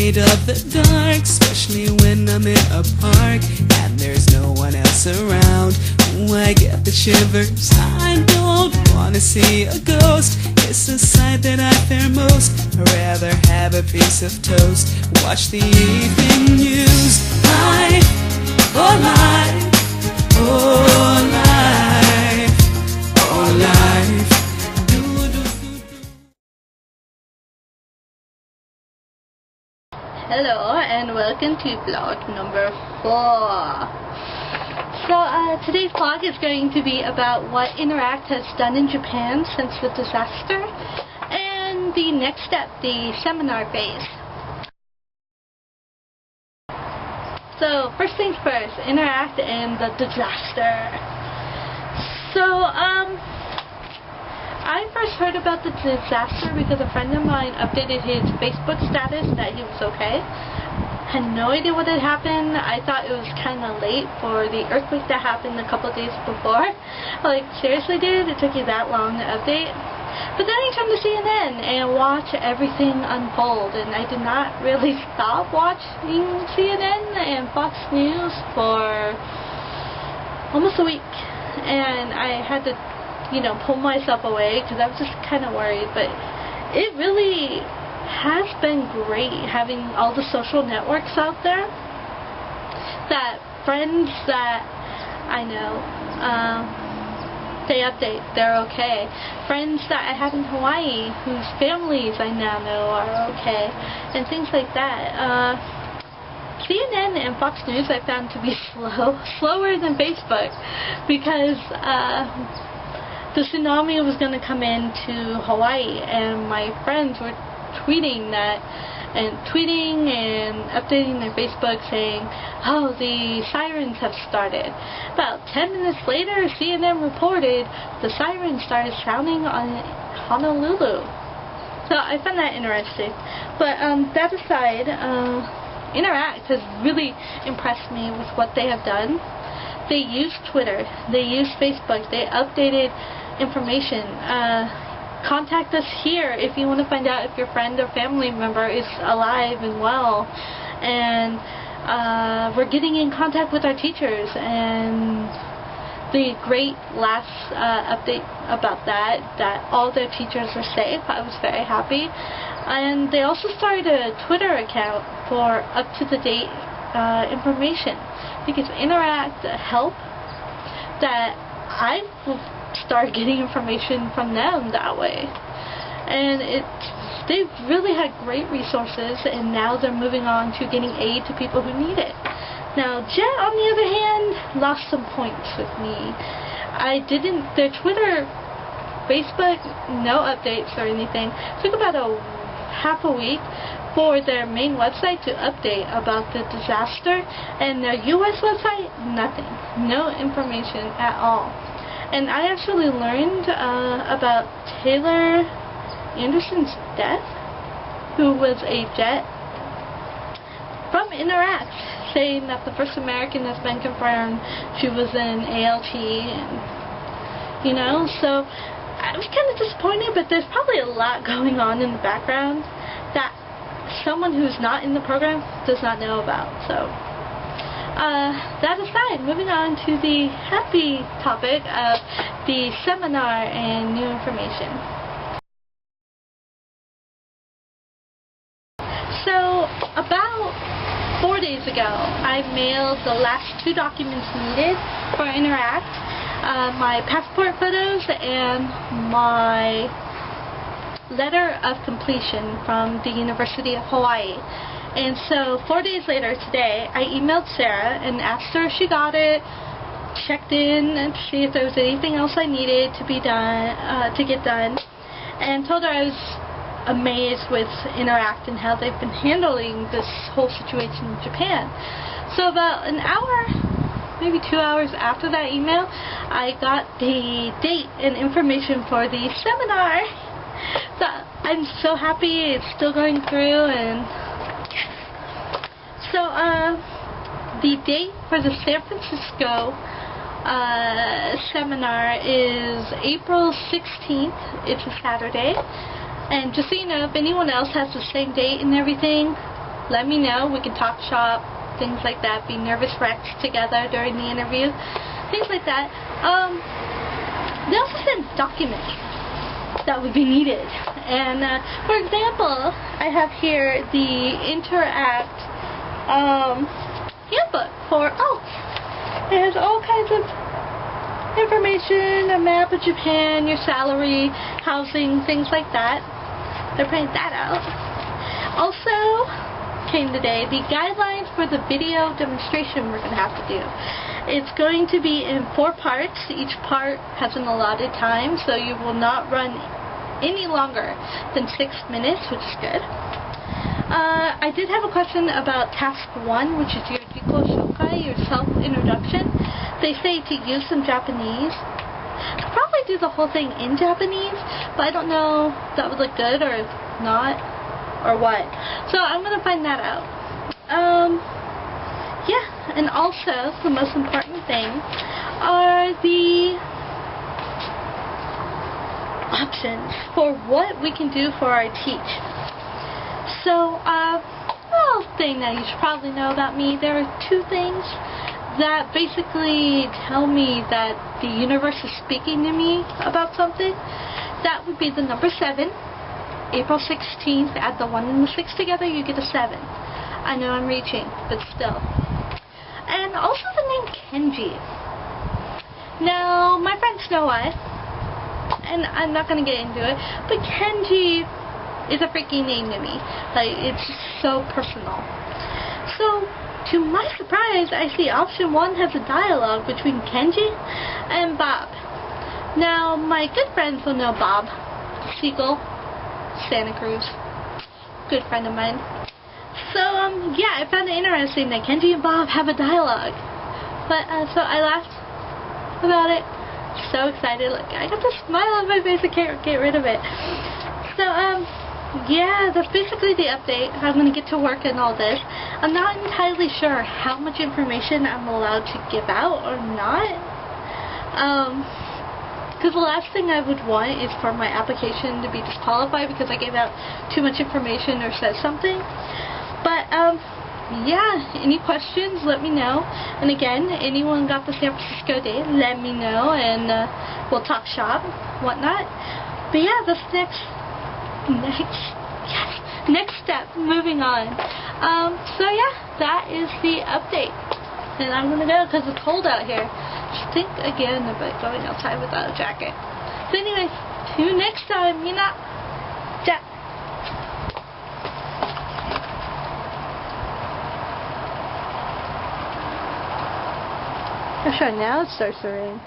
afraid of the dark, especially when I'm in a park and there's no one else around. Ooh, I get the shivers. I don't wanna see a ghost. It's the sight that I fear most. I'd rather have a piece of toast, watch the evening news. Life, oh life, oh life, oh life. Hello and welcome to vlog number 4. So today's vlog is going to be about what Interac has done in Japan since the disaster and the next step, the seminar phase. So first things first, Interac and the disaster. So I first heard about the disaster because a friend of mine updated his Facebook status that he was okay. Had no idea what had happened. I thought it was kind of late for the earthquake that happened a couple days before. Like, seriously dude, it took you that long to update? But then I turned to CNN and watched everything unfold, and I did not really stop watching CNN and Fox News for almost a week. And I had to pull myself away because I was just kind of worried, but it really has been great having all the social networks out there, that friends that I know, they update, they're okay. Friends that I have in Hawaii whose families I now know are okay, and things like that. CNN and Fox News I found to be slower than Facebook because the tsunami was going to come into Hawaii, and my friends were tweeting and updating their Facebook saying, oh, the sirens have started. About 10 minutes later, CNN reported the sirens started sounding on Honolulu. So I found that interesting. But that aside, Interac has really impressed me with what they have done. They use Twitter, they use Facebook, they updated information. Contact us here if you want to find out if your friend or family member is alive and well. And we're getting in contact with our teachers, and the great last update about that all their teachers are safe. I was very happy. And they also started a Twitter account for up-to-the-date information. I think it's Interac Help that I will start getting information from them that way. And they've really had great resources, and now they're moving on to getting aid to people who need it. Now, Jet, on the other hand, lost some points with me. Their Twitter, Facebook, no updates or anything. It took about half a week for their main website to update about the disaster, and their US website, nothing. No information at all. And I actually learned about Taylor Anderson's death, who was a Jet, from Interac, saying that the first American has been confirmed. She was in ALT, and so I was kind of disappointed, but there's probably a lot going on in the background that someone who's not in the program does not know about. So that aside, moving on to the happy topic of the seminar and new information. So about 4 days ago, I mailed the last 2 documents needed for Interac, my passport photos and my letter of completion from the University of Hawaii. And so 4 days later today, I emailed Sarah and asked her if she got it, checked in and to see if there was anything else I needed to be done, to get done, and told her I was amazed with Interac and how they've been handling this whole situation in Japan. So about an hour, maybe 2 hours after that email, I got the date and information for the seminar. So I'm so happy it's still going through. And so the date for the San Francisco seminar is April 16th. It's a Saturday. And just so you know, if anyone else has the same date and everything, let me know. We can talk shop, things like that, be nervous wrecks together during the interview, things like that. They also sent documents that would be needed. And for example, I have here the Interact handbook for ALTS. It has all kinds of information, a map of Japan, your salary, housing, things like that. They're printing that out. Also came today the guidelines for the video demonstration we're going to have to do. It's going to be in 4 parts. Each part has an allotted time, so you will not run any longer than 6 minutes, which is good. I did have a question about task 1, which is your Jiko Shokai, your self-introduction. They say to use some Japanese. I'll probably do the whole thing in Japanese, but I don't know if that would look good or not, or what. So I'm going to find that out. Yeah, and also, the most important thing are the options for what we can do for our teach. So, well, thing that you should probably know about me, there are 2 things that basically tell me that the universe is speaking to me about something. That would be the number 7, April 16th, add the 1 and the 6 together, you get a 7. I know I'm reaching, but still. And also the name Kenji. Now, my friends know why, and I'm not going to get into it, but Kenji is a freaking name to me. Like, it's just so personal. So, to my surprise, I see option 1 has a dialogue between Kenji and Bob. Now, my good friends will know Bob Siegel, Santa Cruz, good friend of mine. So, yeah, I found it interesting that Kenji and Bob have a dialogue. But, so I laughed about it. So excited. Like, I got this smile on my face, I can't get rid of it. So, yeah, that's basically the update. I'm going to get to work and all this. I'm not entirely sure how much information I'm allowed to give out or not. Because the last thing I would want is for my application to be disqualified because I gave out too much information or said something. But, yeah, any questions, let me know. And again, anyone got the San Francisco date, let me know, and we'll talk shop, whatnot. But yeah, that's next step, moving on. So yeah, that is the update. And I'm gonna go because it's cold out here. Just think again about going outside without a jacket. So anyways, see you next time, ja. Gosh, now it starts to rain.